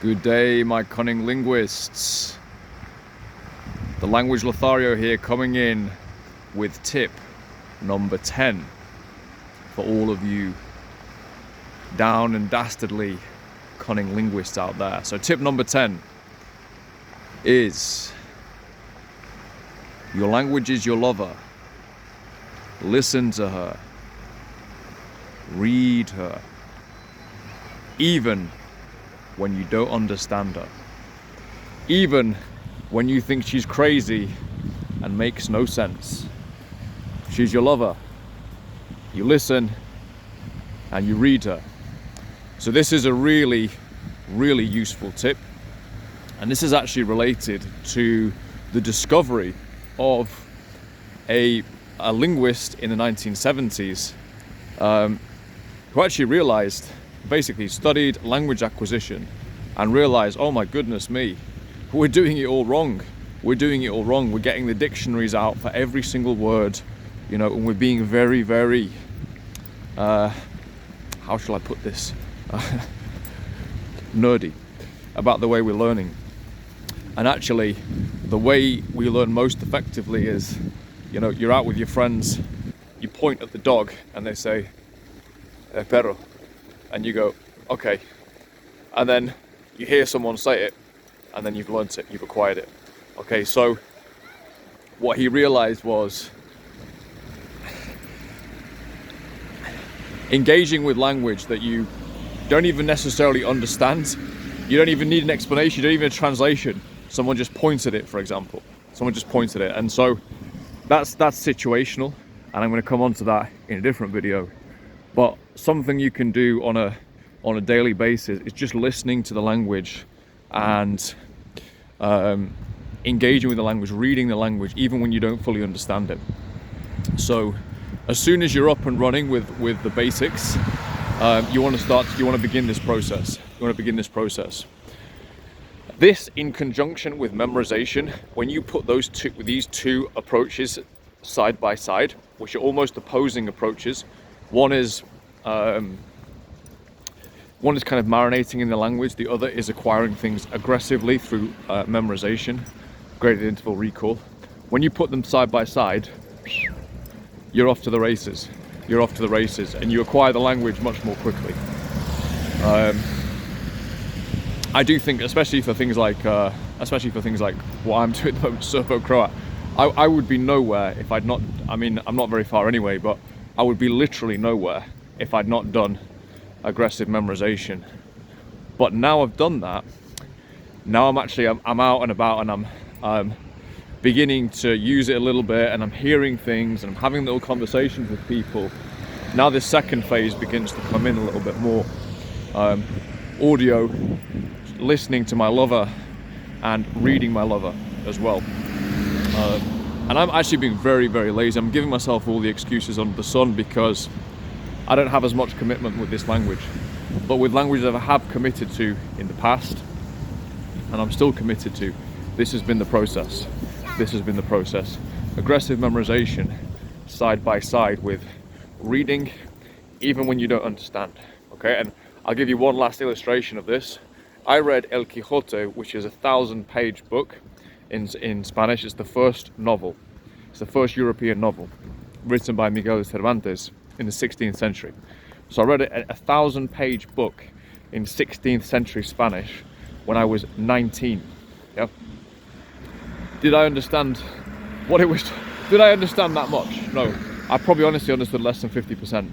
Good day, my cunning linguists. The language Lothario here, coming in with tip number 10 for all of you down and dastardly cunning linguists out there. So tip number 10 is: your language is your lover. Listen to her. Read her. Even when you don't understand her. Even when you think she's crazy and makes no sense. She's your lover. You listen and you read her. So this is a really, really useful tip. And this is actually related to the discovery of a linguist in the 1970s who actually realized, basically studied language acquisition and realized, oh my goodness me, we're doing it all wrong. We're doing it all wrong. We're getting the dictionaries out for every single word, and we're being very, very, how shall I put this, nerdy about the way we're learning. And actually, the way we learn most effectively is, you're out with your friends, you point at the dog and they say, perro. And you go, okay. And then you hear someone say it, and then you've learnt it, you've acquired it. Okay, so what he realized was engaging with language that you don't even necessarily understand. You don't even need an explanation, you don't even need a translation. Someone just points at it, for example. Someone just points at it. And so that's situational, and I'm going to come on to that in a different video. But something you can do on a daily basis is just listening to the language and engaging with the language, reading the language, even when you don't fully understand it. So as soon as you're up and running with the basics, you want to begin this process. This, in conjunction with memorization, when you put these two approaches side by side, which are almost opposing approaches. One is kind of marinating in the language. The other is acquiring things aggressively through memorization, graded interval recall. When you put them side by side, you're off to the races. And you acquire the language much more quickly. I do think, especially for things like what I'm doing at the moment, Serbo-Croat, I would be nowhere if I'd not. I mean, I'm not very far anyway, but I would be literally nowhere if I'd not done aggressive memorization. But now I've done that, now I'm out and about, and I'm beginning to use it a little bit, and I'm hearing things and I'm having little conversations with people. Now this second phase begins to come in a little bit more. Audio, listening to my lover and reading my lover as well. And I'm actually being very, very lazy. I'm giving myself all the excuses under the sun because I don't have as much commitment with this language. But with languages that I have committed to in the past, and I'm still committed to, this has been the process. Aggressive memorization side by side with reading, even when you don't understand. Okay, and I'll give you one last illustration of this. I read El Quijote, which is a 1,000-page book in Spanish. It's the first novel. It's the first European novel written by Miguel de Cervantes in the 16th century. So I read a 1,000-page book in 16th century Spanish when I was 19. Yeah. Did I understand what it was? Did I understand that much? No. I probably honestly understood less than 50%.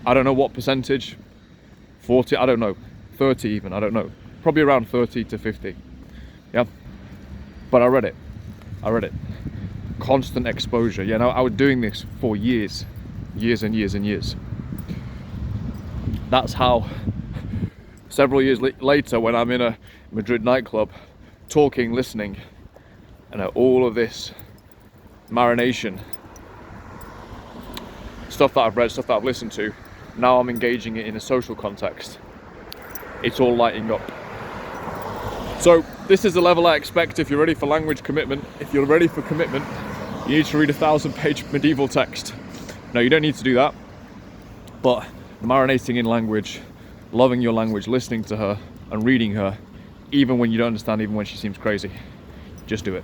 I don't know what percentage. 40, I don't know. 30 even, I don't know. Probably around 30 to 50. Yeah. But I read it. Constant exposure. Yeah, I was doing this for years and years. That's how several years later, when I'm in a Madrid nightclub, talking, listening, and all of this marination, stuff that I've read, stuff that I've listened to, now I'm engaging it in a social context. It's all lighting up. So this is the level I expect if you're ready for language commitment. If you're ready for commitment, you need to read a 1,000-page medieval text. No, you don't need to do that. But marinating in language, loving your language, listening to her and reading her, even when you don't understand, even when she seems crazy. Just do it.